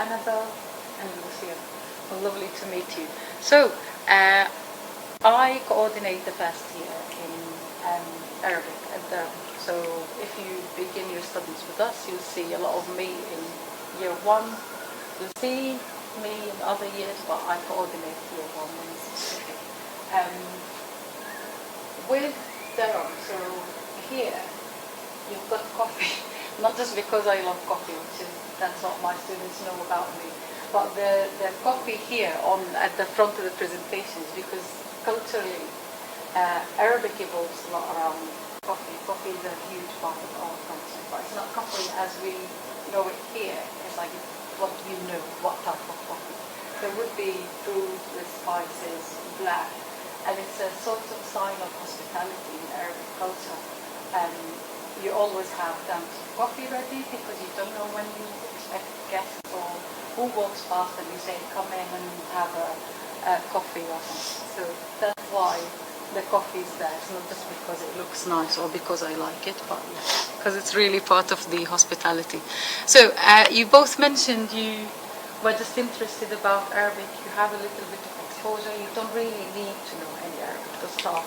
Annabelle and Lucia. Well, lovely to meet you. So, I coordinate the first year in Arabic at Durham. So, if you begin your studies with us, you'll see a lot of me in year one. You'll see me in other years, but I coordinate year one in specific. With Durham, so here, you've got coffee, not just because I love coffee, that's what my students know about me, but the coffee here at the front of the presentations, because culturally, Arabic evolves a lot around coffee. Coffee is a huge part of our culture, but it's not coffee as we know it here. It's like what you know, what type of coffee. There would be food with spices, black, and it's a sort of sign of hospitality in Arabic culture. You always have them coffee ready because you don't know when you expect guests or who walks past and you say, come in and have a coffee or something. So that's why the coffee is there. It's not just because it looks nice or because I like it, but because it's really part of the hospitality. So you both mentioned you were just interested about Arabic. You have a little bit of exposure. You don't really need to know any Arabic to start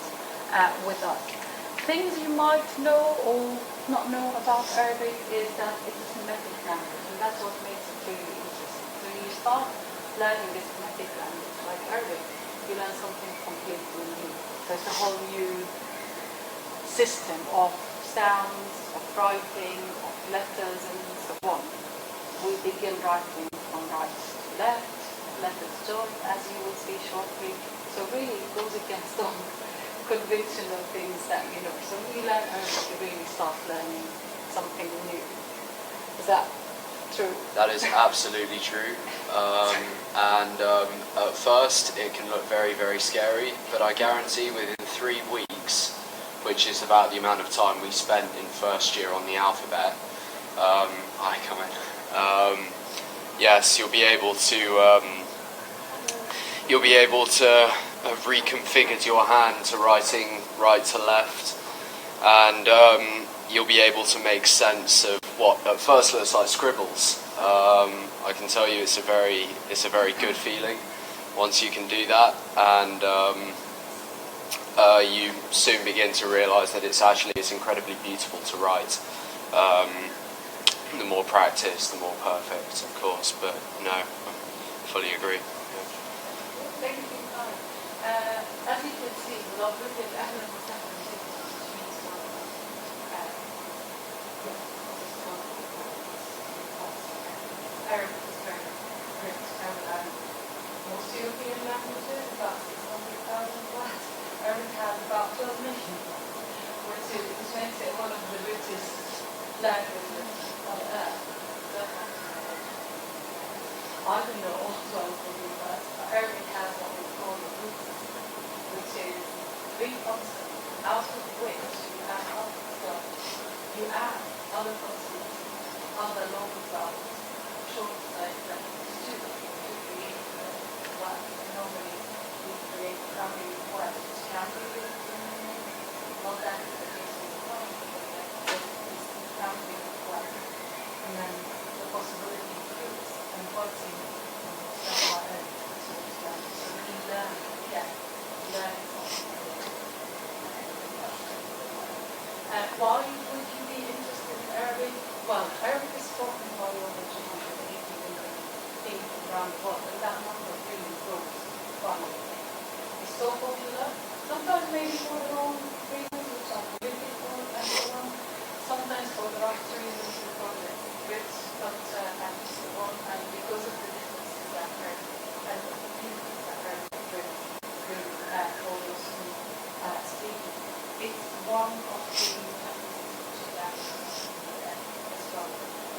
with us. Things you might know or not know about Arabic is that it's a Semitic language, and that's what makes it really interesting. So you start learning this Semitic language, like Arabic, you learn something completely new. So it's a whole new system of sounds, of writing, of letters, and so on. We begin writing from right to left, letters join, as you will see shortly. So really it goes against all conventional things that you know. So when you learn Arabic, you really start learning something new. Is that true? That is absolutely true. At first it can look very, very scary, but I guarantee within 3 weeks, which is about the amount of time we spent in first year on the alphabet, yes, you'll be able to have reconfigured your hand to writing right to left, and you'll be able to make sense of what at first looks like scribbles. I can tell you it's a very good feeling once you can do that, and you soon begin to realise that it's incredibly beautiful to write. The more practice, the more perfect, of course, but no, I fully agree. Thank you. As you can see, love with it, Arabic is very rich, and most European languages, about 600,000 words. Arabic has about 12 million, which makes it one of the richest languages on earth. I don't know all 12 million words, but Arabic has what we call the root, which is 3 consonants, out of which you add other vowels. You add other consonants, other long vowels, short like that, to create a word. Normally we create family words which can be written, not that is the case with family, but this family of words. And then the possibility includes and what's in so we learn, learn something. Why would you be interested in Arabic? Well, Arabic is spoken by over 280 million people around the world, and that number really grows quite. It's so popular, sometimes maybe for the wrong reasons, which are political and so on, sometimes for the right reasons, because it's rich culture and so on, and because of the differences that are and the communities that are bring for those who speak it. It's one of the languages as well,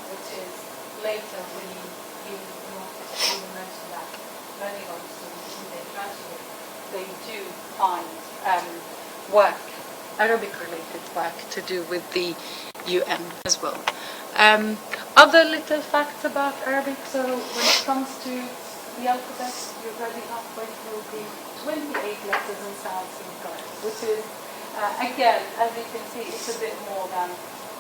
which is later when you mention that many of the students when they graduate, they do find work, Arabic-related work to do with the UN as well. Other little facts about Arabic. So when it comes to the alphabet, you're already halfway through the 28 letters and sounds in Durham, which is, again, as you can see, it's a bit more than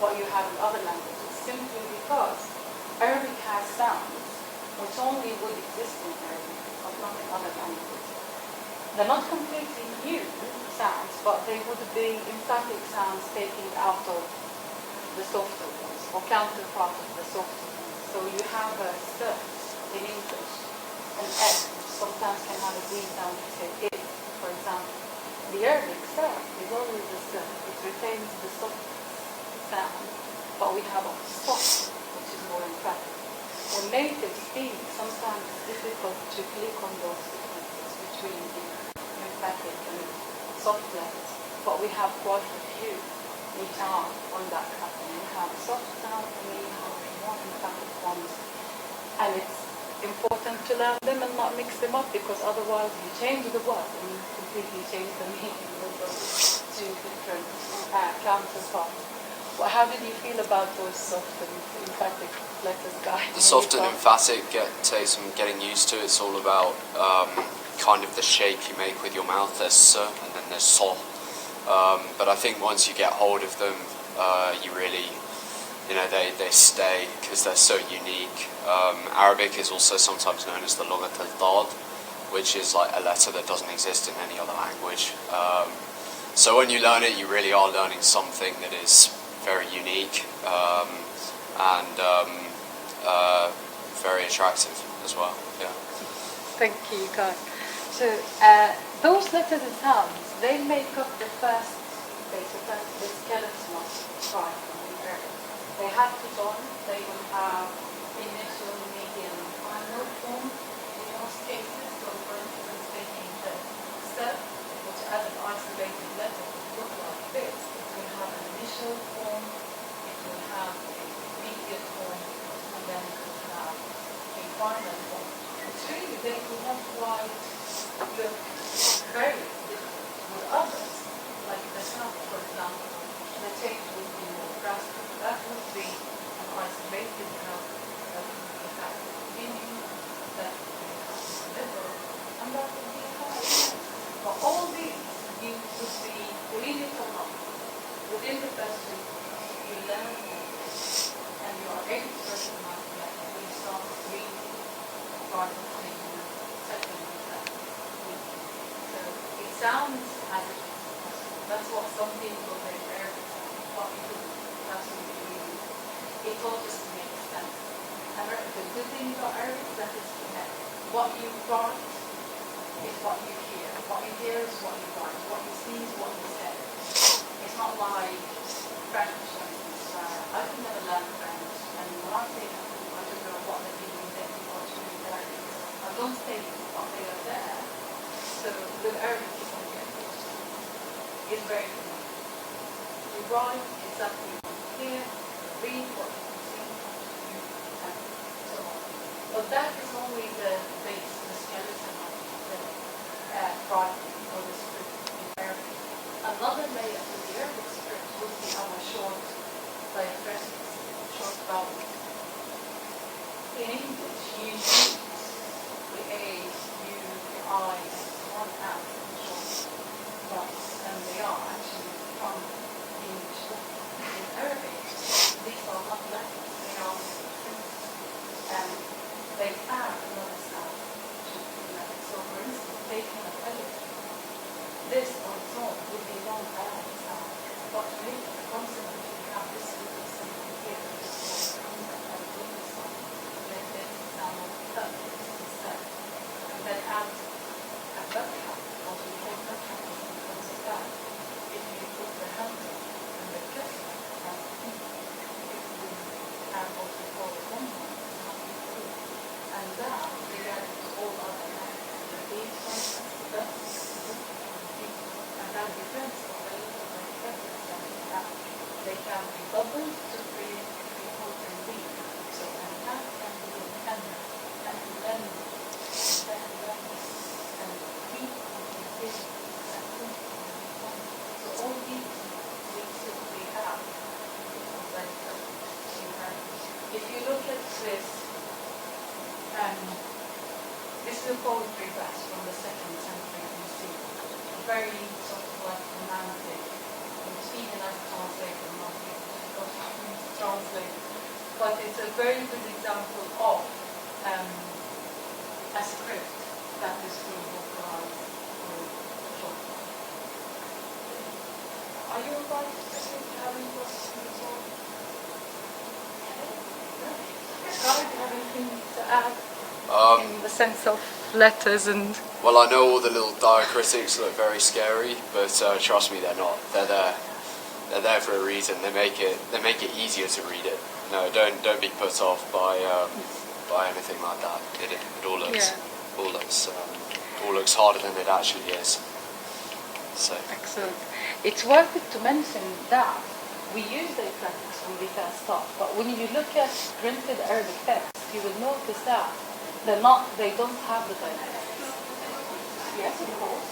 what you have in other languages, simply because Arabic has sounds which only would exist in Arabic, but not in other languages. They're not completely new sounds, but they would be emphatic sounds taken out of the softer ones, or counterpart of the softer ones. So you have a s in English, an f sometimes can have a d sound to say it, for example. The Arabic sound is always the s, it retains the soft sound, but we have a soft, which is more emphatic. When natives speak, sometimes it's difficult to click on those differences between the emphatic and soft letters, but we have quite a few which are on that pattern. We have soft sound and we have more emphatic ones, and it's important to learn them and not mix them up, because otherwise you change the word and you completely change the meaning of those two different counterparts. Well, how did you feel about those soft and emphatic letters, guys? The soft and emphatic takes some getting used to. It's all about kind of the shape you make with your mouth. There's s and then there's so. But I think once you get hold of them, you really, they stay because they're so unique. Arabic is also sometimes known as the lughat al-dad, which is like a letter that doesn't exist in any other language. So when you learn it, you really are learning something that is very unique and very attractive as well. Yeah. Thank you, guys. So those letters and sounds, they make up the first base, the skeleton of tribe in Arabic. They have to join. They will have initial, medium, and final form in most cases. So, for instance, taking the step, which as an isolated letter would look like this, it will have an initial form, it will have a medium form, and then it will have a final form. It's really, they will not quite look very different with others, like the sound, for example. The change would be more drastic. That would be an isolated note that would have the beginning, that would have the middle, and that would be a high. But all these, you would be reading along. Within the first week, you learn and you are able to recognize that you start reading part of the second week. So it sounds as if that's what some people say Arabic sounds, but it doesn't. Absolutely really. It all just makes sense. And the good thing about Arabic is that it's connected. What you write is what you hear. What you hear is what you write. What you see is what you say. It's not like French, for instance. I could never learn French, and when I say that, I don't know what they're doing there, what to do there. I don't say what they are there. So with Arabic, it's only it's very connected. You write exactly what you hear, read what you see, and so on. But that is only the base, the skeleton of the writing or the script in Arabic. Another layer to the Arabic script would be our short diacritics, short vowels. In English, you use the A's, U, the I, and so on as short vowels, and they are actually from the English book. In Arabic, these are not letters, they are symbols, and they add another sound to the letter. So, for instance, taking a alif, this on its own would be one vowel sound, but to make it a consonant, you have this little symbol here, which is called a consonant, and a little sound, then there's the sound of instead, and then add a fatha, what we call fatha, because of that. If you put the hamza and the kasra and the it will have what we call a dhamma, and that together with all other languages, the beats, for instance, the and that depends on the level of presence that you have. They can be doubled to create a total beat. So an hat can be an hammer, and then and beat can be this, and so all these we simply have. If you look at this, this is a poetry verse from the 2nd century BC, very sort of like romantic, which even as a translator not able to translate, but it's a very good example of um, a script that is being vocalized or taught. Are you about to have any questions at all? Guy, do you have anything to add in the sense of letters and... Well, I know all the little diacritics look very scary, but trust me, they're not. They're there. They're there for a reason. They make it easier to read it. No, don't be put off by anything like that. It all looks harder than it actually is. So. Excellent. It's worth it to mention that we use the eclectics when we first start, but when you look at printed Arabic text, you will notice that they don't have the diacritics. Yes, of course.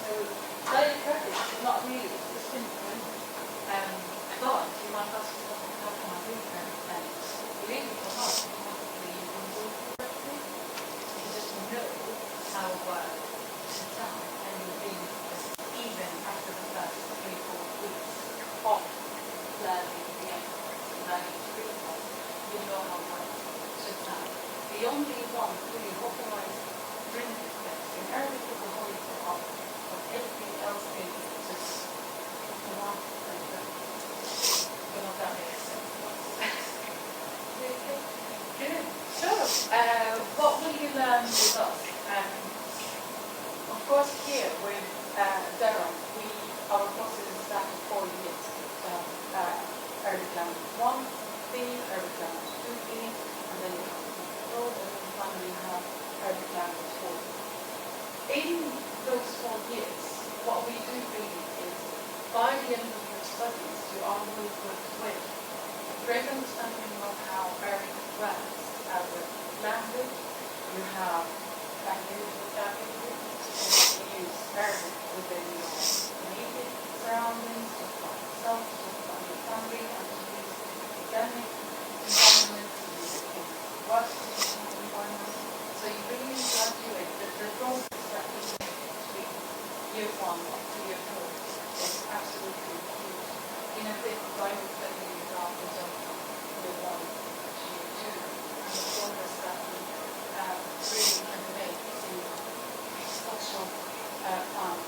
So diacritics is not really distinctive, but you might ask yourself, how can I read them? And believe it or not, you have to read them correctly. You just know how to sound, and you read even after the first 3-4 weeks of learning the learning to read them, you know how to sound. The only one really authorized printed text in Arabic is the Holy Quran, but everything else is just Quran and you know that makes sense. Good. So, what will you learn with us? Of course, here with Durham, our courses start at 4 years. Arabic language 1 theme, Arabic language 2 theme, and then you have road, and then finally you have Arabic language 4. In those 4 years, what we do really is, by the end of your studies, you are really equipped with a great understanding of how Arabic works as a language. You have language vocabulary, so you use Arabic within your immediate surroundings, to talk yourself, to talk your family, and to use academic environment, to use it in work environment. So you really graduate the process that you make between year 1 to year 4 is absolutely huge. In a bit, I would tell you about the jump from year 1 to year 2 and the progress that we really can make in such a time.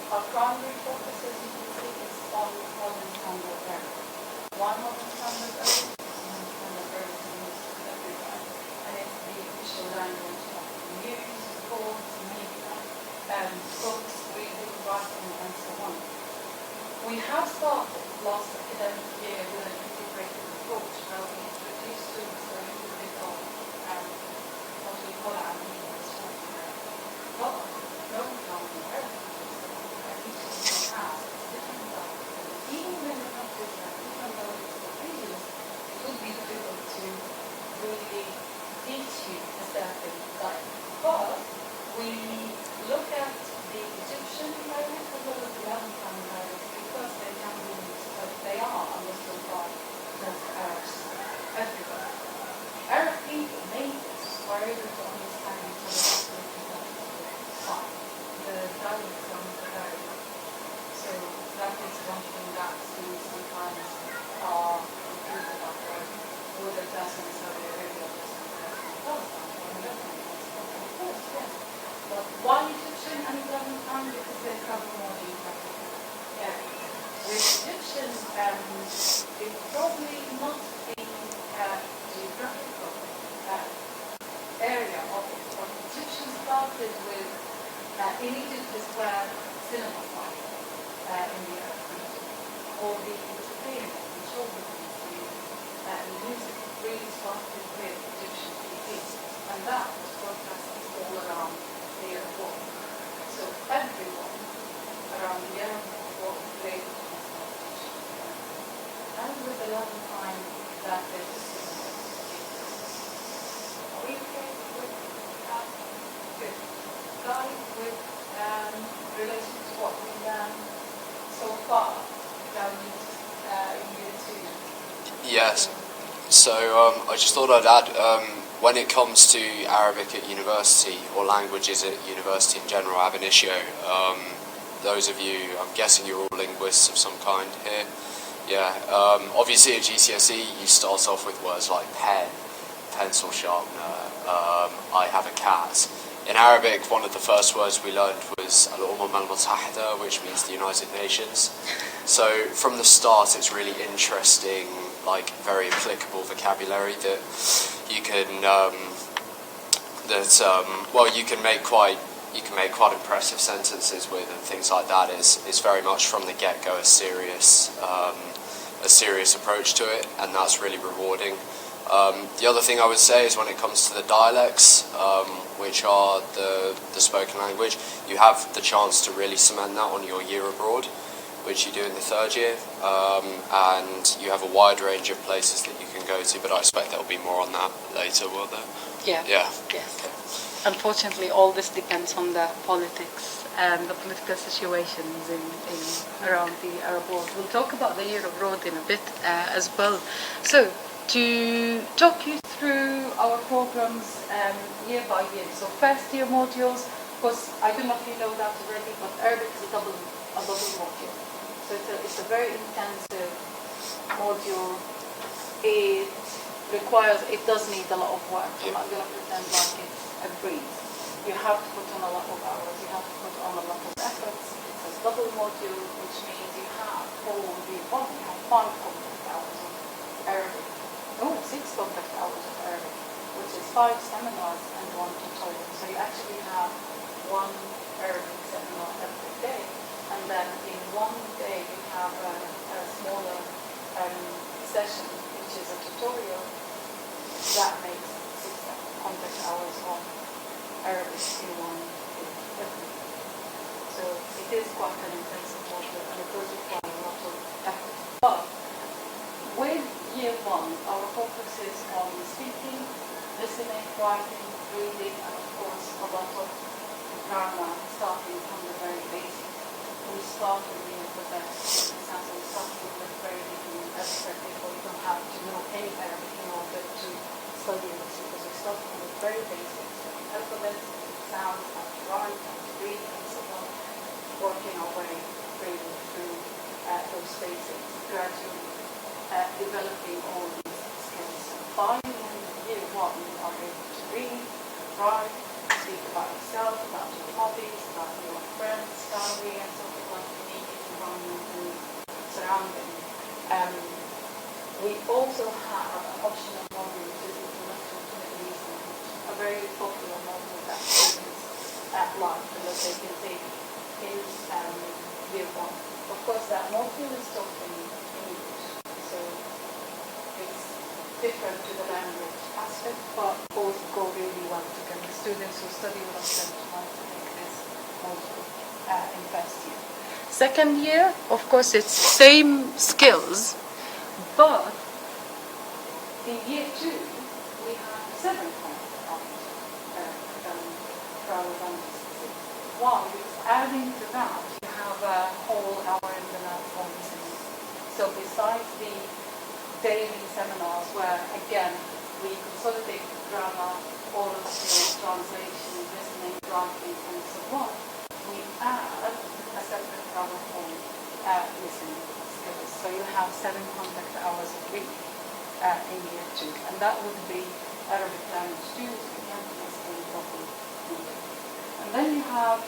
Our primary focus, as you can see, is on modern standard Arabic. One modern standard Arabic is modern standard Arabic is used everywhere, and it's the official language of the news, reports, media, books, reading, writing, and so on. We have started last academic year with an integrated approach where we introduced students to a little bit of what we call our media software. But no county Arabic teachers have different languages. Even when the countries have different languages or regions, it would be difficult to really teach you a certain dialect. But we look at the Egyptian dialect as well as the Levantine dialect because they can be used, but they are understood by most Arabs everywhere. Arab people, natives, are able to understand each other absolutely fine. The dialects are not very good. So that is one thing that students sometimes are confused about, whether that's in Saudi Arabia or just in Palestine or in Lebanon. Of course, yes. But why Egyptian and Levantine? Because they cover more geographical areas. With Egyptian, it probably not the geographical area of it, but Egyptian started with, in Egypt is where cinema started in the Arab region, or the entertainment, the children's the music really started with Egyptian TV, and that was broadcasted all around the Arab world. So everyone around the Arab world played Egyptian. And with the Levantine, that is are we okay with that? Good. Guys, with relation to what we learned so far down in year 2. Yes. So I just thought I'd add, when it comes to Arabic at university, or languages at university in general, ab initio, those of you, I'm guessing you're all linguists of some kind here, Yeah. Obviously at GCSE you start off with words like pen, pencil sharpener, I have a cat. In Arabic, one of the first words we learned was Al-Umam al-Mutahida, which means the United Nations. So from the start, it's really interesting, like very applicable vocabulary that you can, you can make quite impressive sentences with, and things like that. Is very much from the get-go a serious approach to it, and that's really rewarding. The other thing I would say is when it comes to the dialects, which are the spoken language, you have the chance to really cement that on your year abroad, which you do in the third year, and you have a wide range of places that you can go to, but I expect there'll be more on that later, will there? Yeah. Yeah. Yes. Unfortunately, all this depends on the politics and the political situations in around the Arab world. We'll talk about the year abroad in a bit as well. So, to talk you through our programs year by year. So first year modules, of course, I don't know if you know that already, but Arabic is a double module. So it's a very intensive module. It does need a lot of work. I'm not going to pretend like it's a breeze. You have to put on a lot of hours, you have to put on a lot of efforts. It's a double module, which means you have you have 5 contact hours of Arabic. 6 contact hours of Arabic, which is 5 seminars and 1 tutorial. So you actually have 1 Arabic seminar every day, and then in 1 day you have a smaller session, which is a tutorial. That makes 6 contact hours of Arabic in 1 day every day. So it is quite an intensive module, and it does require a lot of effort. But with year 1, our focus is on speaking, listening, writing, reading, and of course a lot of grammar, starting from the very basic. We start with the example, we start with the very beginning, as I said before, you don't have to know any Arabic in order to study this, because we start from the very basics, the alphabet, sounds, how to write, how to read, and so on, working our way really through those basics, gradually developing all these skills. By the end of year 1, you are able to read, write, speak about yourself, about your hobbies, about your friends, family, and sort of like unique environment and surrounding. We also have an optional module, which is Introduction to Middle East language, a very popular module that students like and that they can take in year 1. Of course, that module is taught in English, so it's different to the language aspect, but both go really well together. Students who study with us tend to want to make this module in first year. Second year, of course, it's same skills, but in year 2, we have 7 content hours rather than 6. Why? Because adding to that, you have a whole hour in the night for listening. So besides the daily seminars where, again, we consolidate the grammar, oral skills, translation, listening, writing, and so on, we add a separate grammar for listening skills. So you have 7 contact hours a week in year 2, and that would be Arabic language students, Cantonese, and local language. And then you have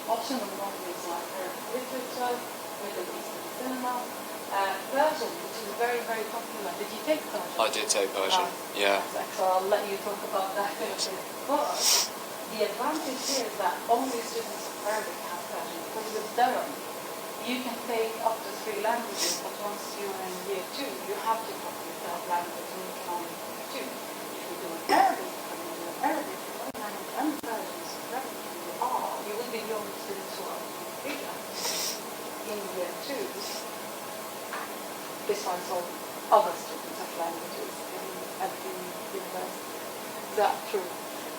optional modules like Arabic literature, Middle Eastern cinema, Persian, which is very, very popular. Did you take Persian? I did take Persian, yeah. So I'll let you talk about that in a bit. But the advantage here is that only students of Arabic have Persian, because with Durham, you can take up to 3 languages, but once you're in year 2, you have to talk your third language, and you can only take 2. If you do Arabic, and Persian, so you will be the only students who are doing 3 languages in year 2, besides all other students of languages at the university. Is that true?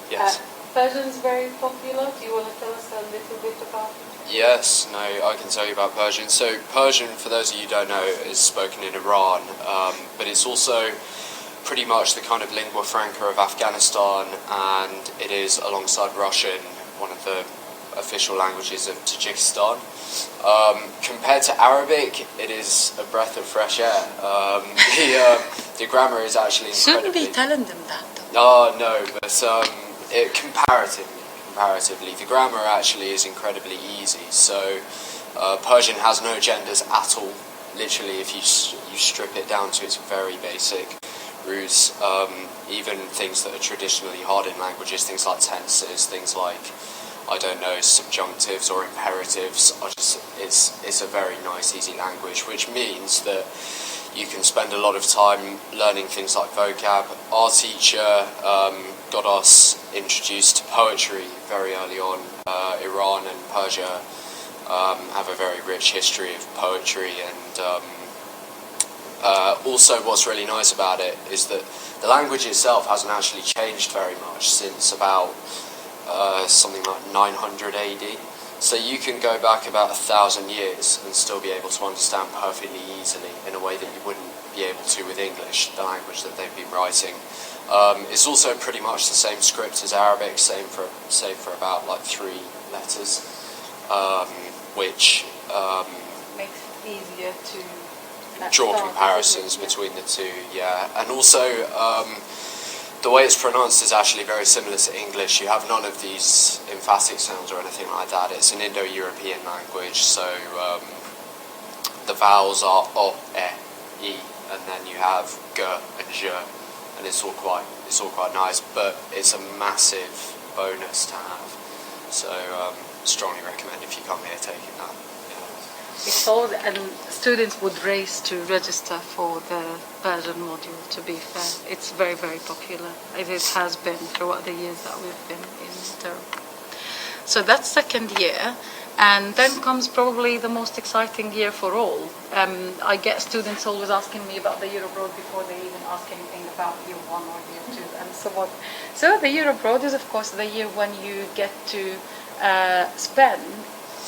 Yes. Persian is very popular. Do you want to tell us a little bit about it? Yes, no, I can tell you about Persian. So Persian, for those of you who don't know, is spoken in Iran, but it's also pretty much the kind of lingua franca of Afghanistan, and it is, alongside Russian, one of the official languages of Tajikistan. Compared to Arabic, it is a breath of fresh air. The grammar is actually incredibly... Shouldn't be telling them that. Oh, no, but comparatively, the grammar actually is incredibly easy. So Persian has no genders at all. Literally, if you strip it down to its very basic roots, even things that are traditionally hard in languages, things like tenses, things like, I don't know, subjunctives or imperatives, it's a very nice, easy language, which means that you can spend a lot of time learning things like vocab. Our teacher got us introduced to poetry very early on. Iran and Persia have a very rich history of poetry, and also what's really nice about it is that the language itself hasn't actually changed very much since about something like 900 AD. So you can go back about 1,000 years and still be able to understand perfectly easily in a way that you wouldn't be able to with English, the language that they've been writing. It's also pretty much the same script as Arabic, save for about like 3 letters, which makes it easier to draw comparisons between the two. Yeah, and also the way it's pronounced is actually very similar to English. You have none of these emphatic sounds or anything like that. It's an Indo-European language, so the vowels are o, e, and then you have g and j, and it's all quite nice. But it's a massive bonus to have. So strongly recommend if you come here taking that. It's all, and students would race to register for the Persian module, to be fair. It's very, very popular. It has been throughout the years that we've been in Durham. So that's second year, and then comes probably the most exciting year for all. I get students always asking me about the year abroad before they even ask anything about year 1 or year 2 and so on. So the year abroad is, of course, the year when you get to spend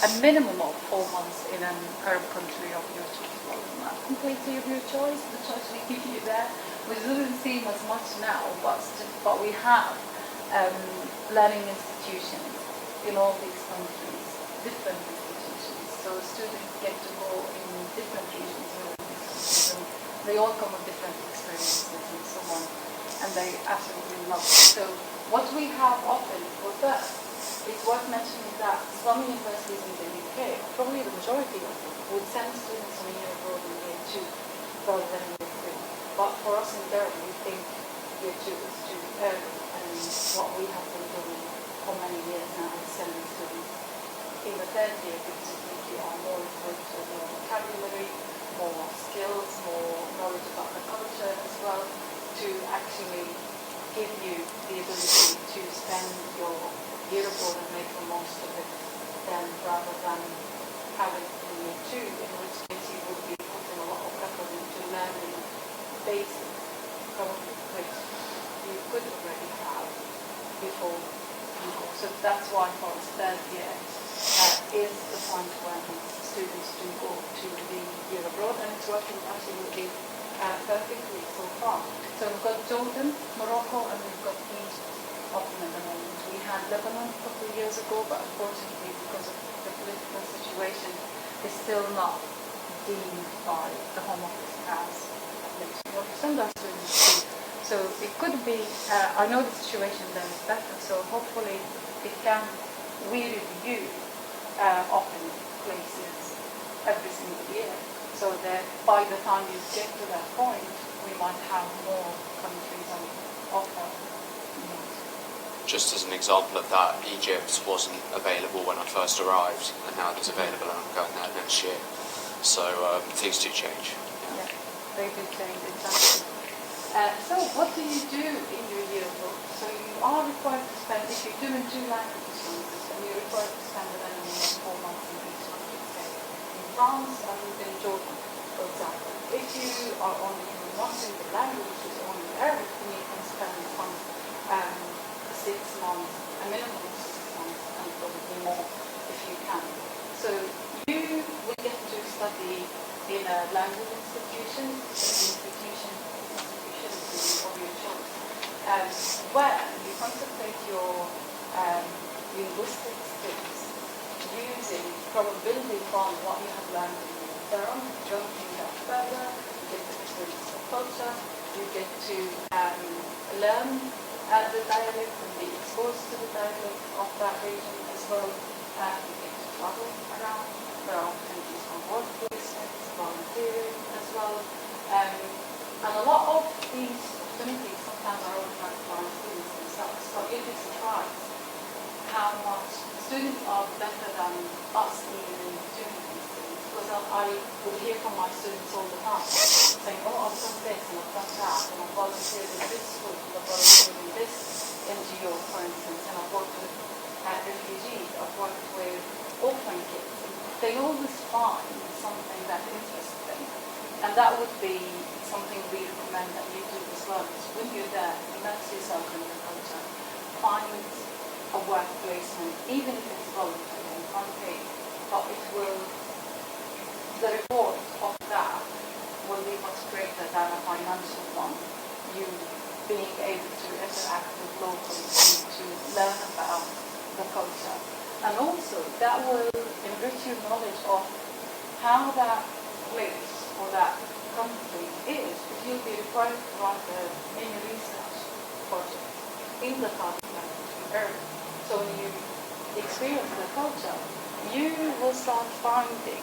a minimum of 4 months in an Arab country of your choice. Well, not completely of your choice, the choice we give you there, which doesn't seem as much now, but we have learning institutions in all these countries, different institutions. So students get to go in different regions within these countries, and they all come with different experiences and so on, and they absolutely love it. So what we have often for that, it's worth mentioning that some universities in the UK, probably the majority of them, would send students on a year abroad in year 2 rather than year 3. But for us in Durham, we think year 2 is too early, and what we have been doing for many years now is sending students in the 3rd year, because we think you are more equipped with more vocabulary, more skills, more knowledge about the culture as well, to actually give you the ability to spend your year abroad and make the most of it, then rather than having in year 2, in which case you would be putting a lot of effort into learning basics, probably which you could already have before you go. So that's why for us 3rd year is the point when students do go to the year abroad, and it's working absolutely perfectly so far. So we've got Jordan, Morocco, and we've got Egypt open at the moment. We had Lebanon a couple of years ago, but unfortunately, because of the political situation, it's still not deemed by the Home Office as a place to work. Some are students too. So it could be, I know the situation there is better, so hopefully it can, we review open places every single year, so that by the time you get to that point, we might have more countries on offer. Just as an example of that, Egypt wasn't available when I first arrived, and now it is available, and I'm going there next year. So things do change. Yeah, they do change, exactly. So what do you do in your yearbook? So you are required to spend, if you're doing 2 languages, for instance, then you're required to spend a minimum of 4 months in each country, say in France and in Jordan, for example. If you are only doing one single language, which is only Arabic, then you can spend some 6 months, a minimum of 6 months, and probably more if you can. So you will get to study in a language institution of your choice, where you concentrate your linguistic skills probably from what you have learned in Durham, jumping that further, you get to experience the culture, you get to learn the dialect and be exposed to the dialect of that region as well. You get to travel around. There are opportunities for work placements, volunteering as well. And a lot of these opportunities sometimes are organized by students themselves. So you'd be surprised how much students are better than us even in doing these things. Because I would hear from my students all the time saying, oh, I've done this and I've done that, and I've volunteered in this school, and I've volunteered in this NGO, for instance, and I've worked with refugees, I've worked with orphan kids. They always find something that interests them. And that would be something we recommend that you do as well. Is when you're there, immerse yourself in the culture. Find a work placement, even if it's voluntary and unpaid, but the reward of that will be much greater than a financial one. You being able to interact with locals and to learn about the culture. And also, that will enrich your knowledge of how that place or that country is, because you'll be required to run a mini research project in the target area. So when you experience the culture, you will start finding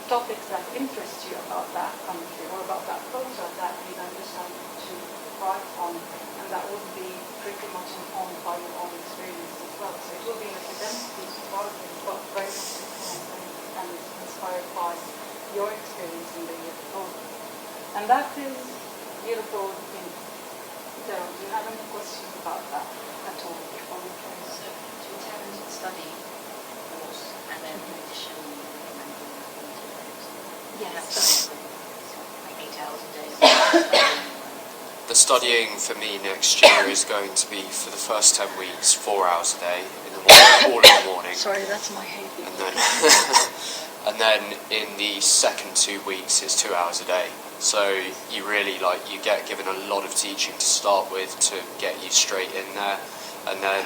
topics that interest you about that country or about that culture that you then decide to write on, and that will be pretty much informed by your own experience as well. So it will be an academic piece of writing, but very much influenced and inspired by your experience in the year abroad. And that is year abroad in Durham. Do you have any questions about that at all before we close? So to attend a study course and then in addition Yes. Like 8 hours a day. The studying for me next year is going to be, for the first 10 weeks, 4 hours a day in the morning, all in the morning. Sorry, that's my hate. And then in the second 2 weeks it's 2 hours a day. So you really you get given a lot of teaching to start with to get you straight in there, and then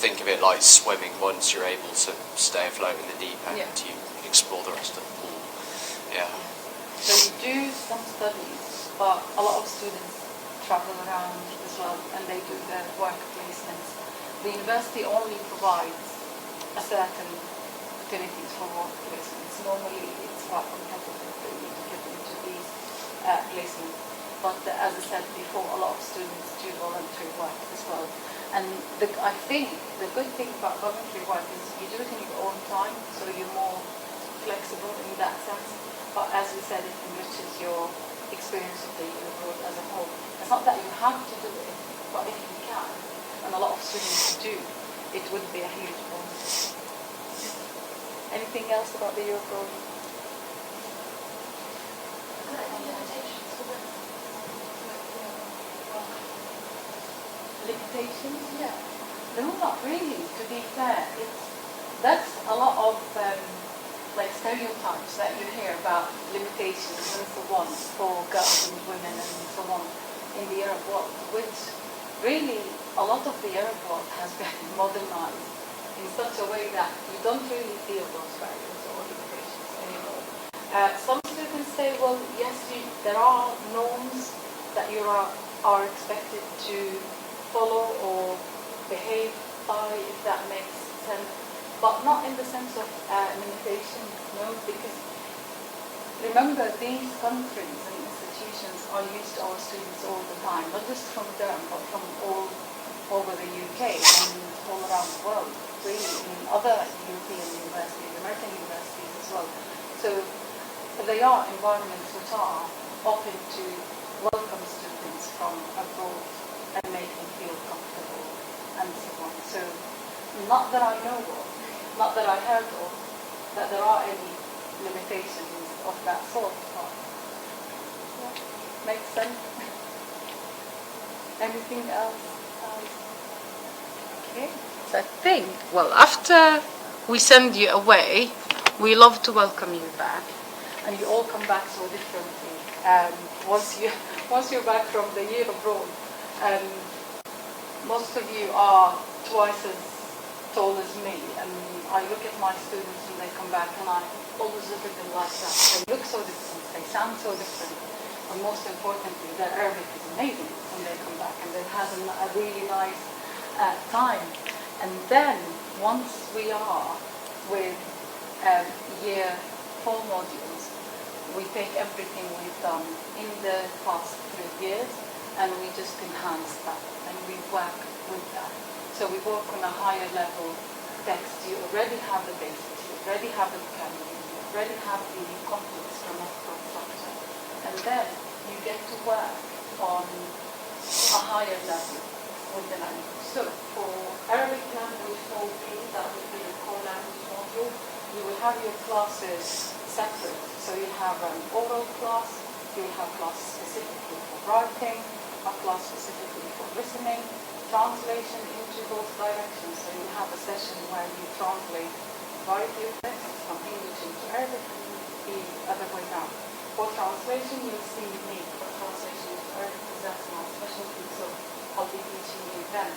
think of it like swimming. Once you're able to stay afloat in the deep end, you explore the rest of the pool. Yeah. So you do some studies, but a lot of students travel around as well, and they do their work placements. The university only provides a certain opportunities for work placements. Normally it's quite competitive for you to get into these placements. But as I said before, a lot of students do voluntary work as well. And I think the good thing about voluntary work is you do it in your own time, so you're more flexible in that sense. But as we said, it enriches your experience of the year abroad as a whole. It's not that you have to do it, but if you can, and a lot of students do, it would be a huge bonus. Anything else about the year abroad? Limitations? Yeah. No, not really, to be fair. That's a lot of stereotypes that you hear about limitations and so on for girls and women and so on in the Arab world, which really a lot of the Arab world has been modernized in such a way that you don't really feel those barriers or limitations anymore. Some students say, well, yes, there are norms that you are expected to follow or behave by, if that makes sense, but not in the sense of limitation, no, because remember, these countries and institutions are used to our students all the time, not just from Durham, but from all over the UK and all around the world, really, in other European universities, American universities as well. So they are environments which are open to welcome students from abroad and make them feel comfortable and so on. So not that I know of, not that I heard of, that there are any limitations of that sort. But makes sense. Anything else? Okay. So I think, well, after we send you away, we love to welcome you back, and you all come back so differently. Once you're back from the year abroad, most of you are twice as tall as me, and I look at my students and they come back and I always look at them like that. They look so different, they sound so different, but most importantly, their Arabic is amazing when they come back and they've had a really nice time. And then, once we are with year 4 modules, we take everything we've done in the past 3 years and we just enhance that and we work with that. So we work on a higher level text. You already have the basics, you already have the vocabulary, you already have the complex grammatical structure. And then you get to work on a higher level with the language. So for Arabic language 4B, that would be the core language module, you will have your classes separate. So you have an oral class, you will have classes specifically for writing, a class specifically for listening, translation into both directions. So you have a session where you translate variety of texts from English into Arabic and the other way around. For translation, you'll see me for translation into Arabic because that's my specialty. So I'll be teaching you then.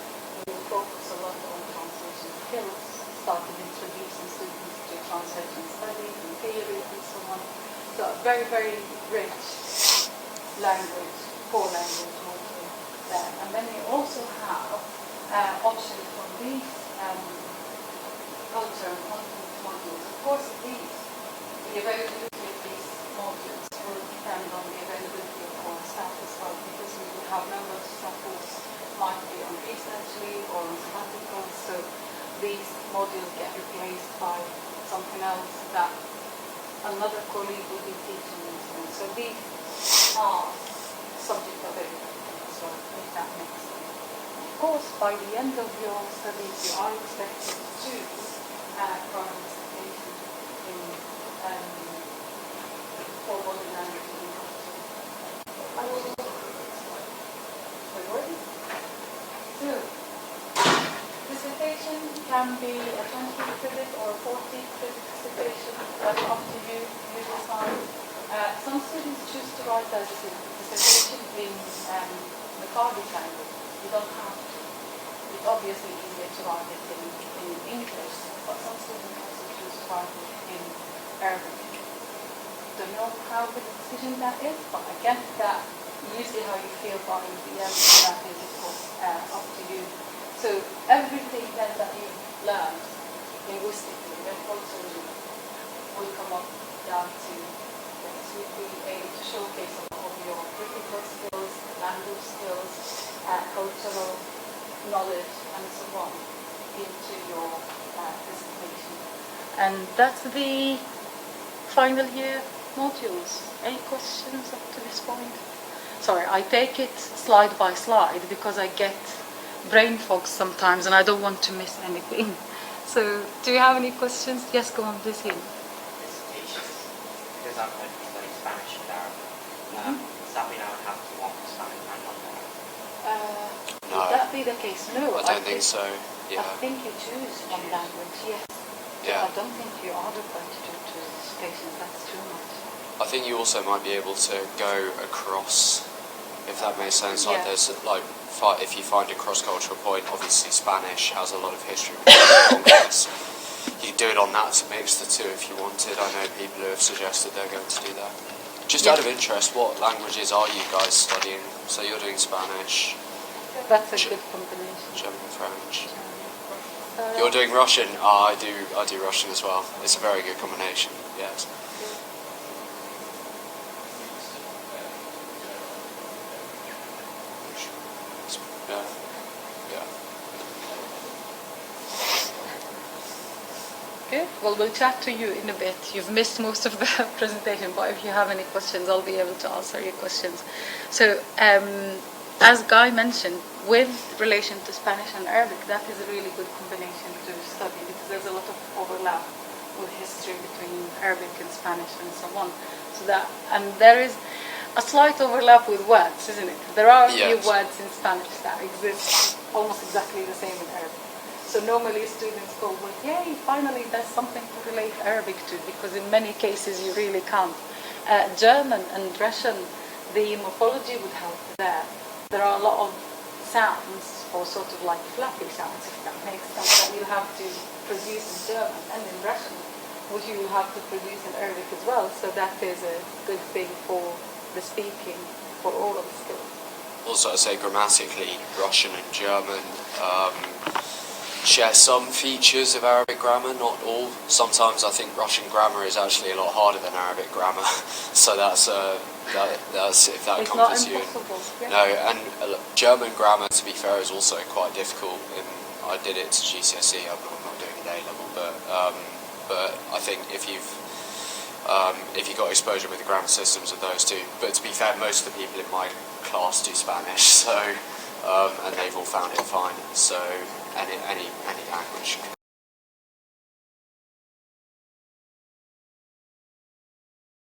We will focus a lot on translation skills, started introducing students to translation studies and theory and so on. So a very, very rich language, core language module there. And then you also have options from these culture and content modules. Of course, the availability of these modules will depend on the availability of our staff as well, because we will have members of staff who might be on research leave or on sabbatical, so these modules get replaced by something else that another colleague will be teaching and so on. So these are subject availability as well, if that makes sense. Of course, by the end of your studies, you are expected to participation in for body language and culture. So, dissertation can be a 20 credit or 40 credit dissertation. That's up to you. You decide. Some students choose to write their dissertation in the Kurdish language. You don't have to. It's obviously easier to write it in English, but some students also choose to write it in Arabic. Don't know how good a decision that is, but I guess that usually how you feel by the end of that is, of course, up to you. So everything then that you've learned linguistically and culturally will come up down to this. You'll be able to showcase a lot of your critical skills, language skills, cultural knowledge, and so on into your dissertation. And that's the final year modules. Any questions up to this point? Sorry, I take it slide by slide because I get brain fog sometimes and I don't want to miss anything. So, do you have any questions? Yes, go on, please. Dissertation, because I'm going to study Spanish and Arabic. Does that mean I would have to want Spanish and non-Arabic? No. Would that be the case? No, I don't think so. Yeah. I think you choose one language, yes. Yeah. I don't think you are required to do two dissertations, that's too much. I think you also might be able to go across, if that makes sense. Like Yeah. there's like, if you find a cross-cultural point, obviously Spanish has a lot of history. You could do it on that to mix the two if you wanted. I know people who have suggested they're going to do that. Just out of interest, what languages are you guys studying? So you're doing Spanish, That's a good combination. German, French. You're doing Russian? I do Russian as well. It's a very good combination. Yes. Yeah. Yeah. Good. Well, we'll chat to you in a bit. You've missed most of the presentation, but if you have any questions, I'll be able to answer your questions. So, as Guy mentioned, with relation to Spanish and Arabic, that is a really good combination to study because there's a lot of overlap with history between Arabic and Spanish and so on. So that, and there is a slight overlap with words, isn't it? There are a few words in Spanish that exist almost exactly the same in Arabic. So normally students go, well, yay, finally there's something to relate Arabic to, because in many cases you really can't. German and Russian, the morphology would help there. There are a lot of sounds, or sort of like fluffy sounds, if that makes sense, that you have to produce in German and in Russian, which you will have to produce in Arabic as well. So that is a good thing for the speaking, for all of the skills. Also, I'd say grammatically, Russian and German share some features of Arabic grammar, not all. Sometimes I think Russian grammar is actually a lot harder than Arabic grammar, so that's if that It's not comforts you. impossible. Yeah. No, and German grammar, to be fair, is also quite difficult. I did it to GCSE. I'm not doing it A level, but I think if you've got exposure with the grammar systems of those two. But to be fair, most of the people in my class do Spanish, so and they've all found it fine. So any language